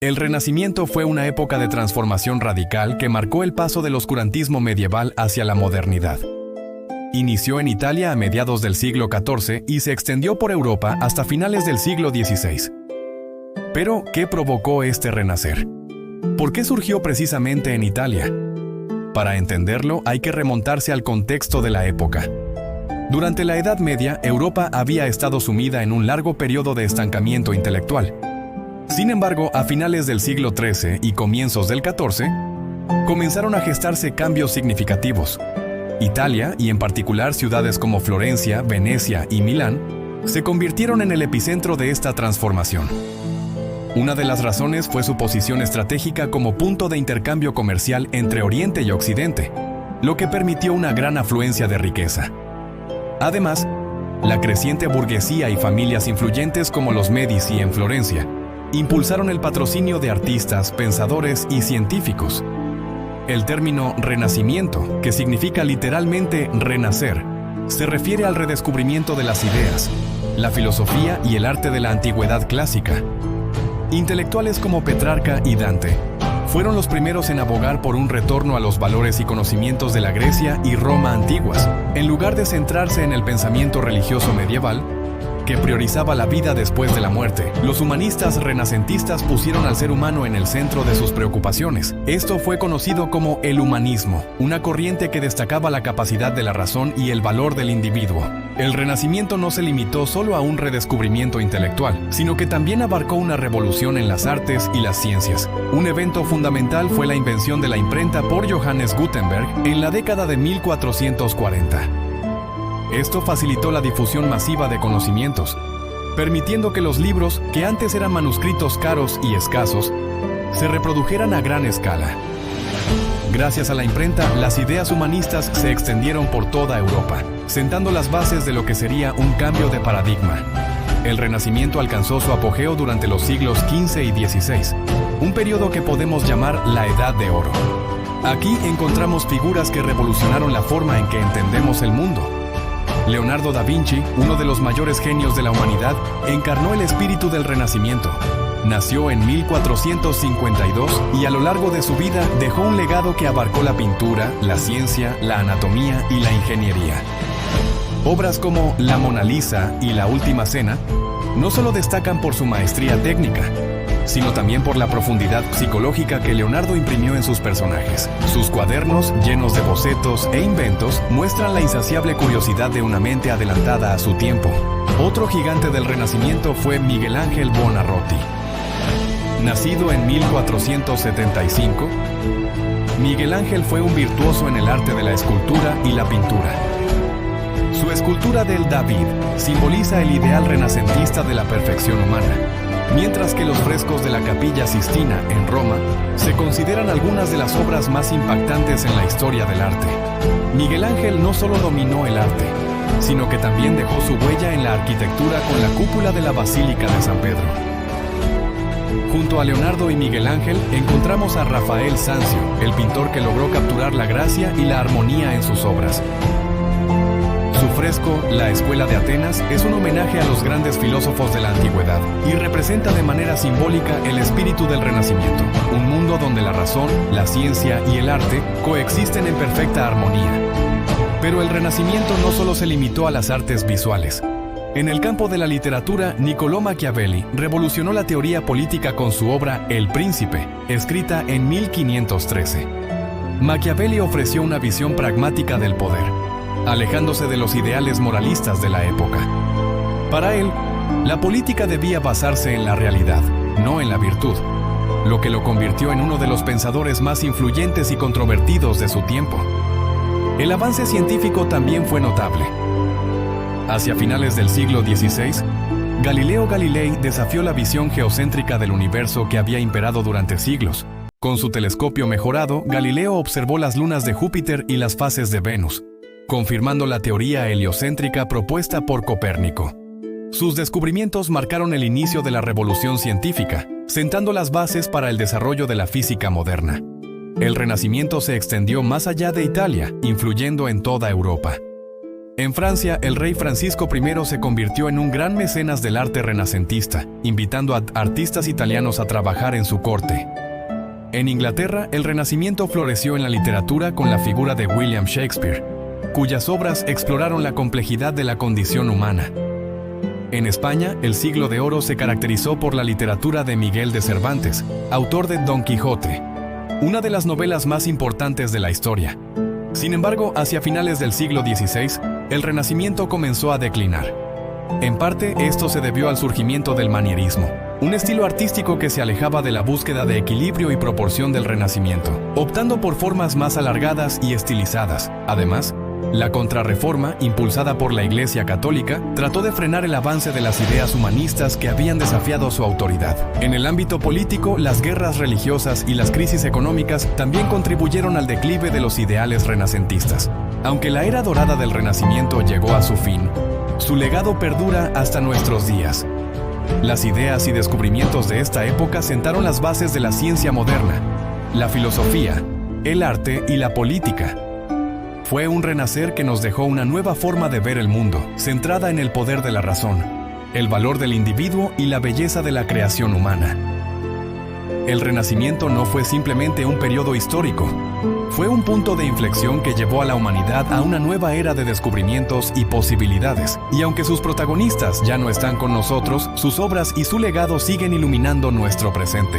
El Renacimiento fue una época de transformación radical que marcó el paso del oscurantismo medieval hacia la modernidad. Inició en Italia a mediados del siglo XIV y se extendió por Europa hasta finales del siglo XVI. Pero, ¿qué provocó este renacer? ¿Por qué surgió precisamente en Italia? Para entenderlo, hay que remontarse al contexto de la época. Durante la Edad Media, Europa había estado sumida en un largo periodo de estancamiento intelectual. Sin embargo, a finales del siglo XIII y comienzos del XIV, comenzaron a gestarse cambios significativos. Italia, y en particular ciudades como Florencia, Venecia y Milán, se convirtieron en el epicentro de esta transformación. Una de las razones fue su posición estratégica como punto de intercambio comercial entre Oriente y Occidente, lo que permitió una gran afluencia de riqueza. Además, la creciente burguesía y familias influyentes como los Medici en Florencia impulsaron el patrocinio de artistas, pensadores y científicos. El término Renacimiento, que significa literalmente renacer, se refiere al redescubrimiento de las ideas, la filosofía y el arte de la antigüedad clásica. Intelectuales como Petrarca y Dante fueron los primeros en abogar por un retorno a los valores y conocimientos de la Grecia y Roma antiguas, en lugar de centrarse en el pensamiento religioso medieval, que priorizaba la vida después de la muerte. Los humanistas renacentistas pusieron al ser humano en el centro de sus preocupaciones. Esto fue conocido como el humanismo, una corriente que destacaba la capacidad de la razón y el valor del individuo. El Renacimiento no se limitó solo a un redescubrimiento intelectual, sino que también abarcó una revolución en las artes y las ciencias. Un evento fundamental fue la invención de la imprenta por Johannes Gutenberg en la década de 1440. Esto facilitó la difusión masiva de conocimientos, permitiendo que los libros, que antes eran manuscritos caros y escasos, se reprodujeran a gran escala. Gracias a la imprenta, las ideas humanistas se extendieron por toda Europa, sentando las bases de lo que sería un cambio de paradigma. El Renacimiento alcanzó su apogeo durante los siglos XV y XVI, un periodo que podemos llamar la Edad de Oro. Aquí encontramos figuras que revolucionaron la forma en que entendemos el mundo. Leonardo da Vinci, uno de los mayores genios de la humanidad, encarnó el espíritu del Renacimiento. Nació en 1452 y a lo largo de su vida dejó un legado que abarcó la pintura, la ciencia, la anatomía y la ingeniería. Obras como La Mona Lisa y La Última Cena no solo destacan por su maestría técnica, sino también por la profundidad psicológica que Leonardo imprimió en sus personajes. Sus cuadernos, llenos de bocetos e inventos, muestran la insaciable curiosidad de una mente adelantada a su tiempo. Otro gigante del Renacimiento fue Miguel Ángel Buonarroti. Nacido en 1475, Miguel Ángel fue un virtuoso en el arte de la escultura y la pintura. Su escultura del David simboliza el ideal renacentista de la perfección humana, mientras que los frescos de la Capilla Sistina en Roma se consideran algunas de las obras más impactantes en la historia del arte. Miguel Ángel no solo dominó el arte, sino que también dejó su huella en la arquitectura con la cúpula de la Basílica de San Pedro. Junto a Leonardo y Miguel Ángel encontramos a Rafael Sanzio, el pintor que logró capturar la gracia y la armonía en sus obras. Su fresco, La Escuela de Atenas, es un homenaje a los grandes filósofos de la antigüedad y representa de manera simbólica el espíritu del Renacimiento, un mundo donde la razón, la ciencia y el arte coexisten en perfecta armonía. Pero el Renacimiento no solo se limitó a las artes visuales. En el campo de la literatura, Niccolò Machiavelli revolucionó la teoría política con su obra El Príncipe, escrita en 1513. Machiavelli ofreció una visión pragmática del poder, alejándose de los ideales moralistas de la época. Para él, la política debía basarse en la realidad, no en la virtud, lo que lo convirtió en uno de los pensadores más influyentes y controvertidos de su tiempo. El avance científico también fue notable. Hacia finales del siglo XVI, Galileo Galilei desafió la visión geocéntrica del universo que había imperado durante siglos. Con su telescopio mejorado, Galileo observó las lunas de Júpiter y las fases de Venus, confirmando la teoría heliocéntrica propuesta por Copérnico. Sus descubrimientos marcaron el inicio de la revolución científica, sentando las bases para el desarrollo de la física moderna. El Renacimiento se extendió más allá de Italia, influyendo en toda Europa. En Francia, el rey Francisco I se convirtió en un gran mecenas del arte renacentista, invitando a artistas italianos a trabajar en su corte. En Inglaterra, el Renacimiento floreció en la literatura con la figura de William Shakespeare, cuyas obras exploraron la complejidad de la condición humana. En España, el Siglo de Oro se caracterizó por la literatura de Miguel de Cervantes, autor de Don Quijote, una de las novelas más importantes de la historia. Sin embargo, hacia finales del siglo XVI, el Renacimiento comenzó a declinar. En parte, esto se debió al surgimiento del manierismo, un estilo artístico que se alejaba de la búsqueda de equilibrio y proporción del Renacimiento, optando por formas más alargadas y estilizadas. Además, la Contrarreforma, impulsada por la Iglesia Católica, trató de frenar el avance de las ideas humanistas que habían desafiado su autoridad. En el ámbito político, las guerras religiosas y las crisis económicas también contribuyeron al declive de los ideales renacentistas. Aunque la era dorada del Renacimiento llegó a su fin, su legado perdura hasta nuestros días. Las ideas y descubrimientos de esta época sentaron las bases de la ciencia moderna, la filosofía, el arte y la política. Fue un renacer que nos dejó una nueva forma de ver el mundo, centrada en el poder de la razón, el valor del individuo y la belleza de la creación humana. El Renacimiento no fue simplemente un periodo histórico, fue un punto de inflexión que llevó a la humanidad a una nueva era de descubrimientos y posibilidades. Y aunque sus protagonistas ya no están con nosotros, sus obras y su legado siguen iluminando nuestro presente.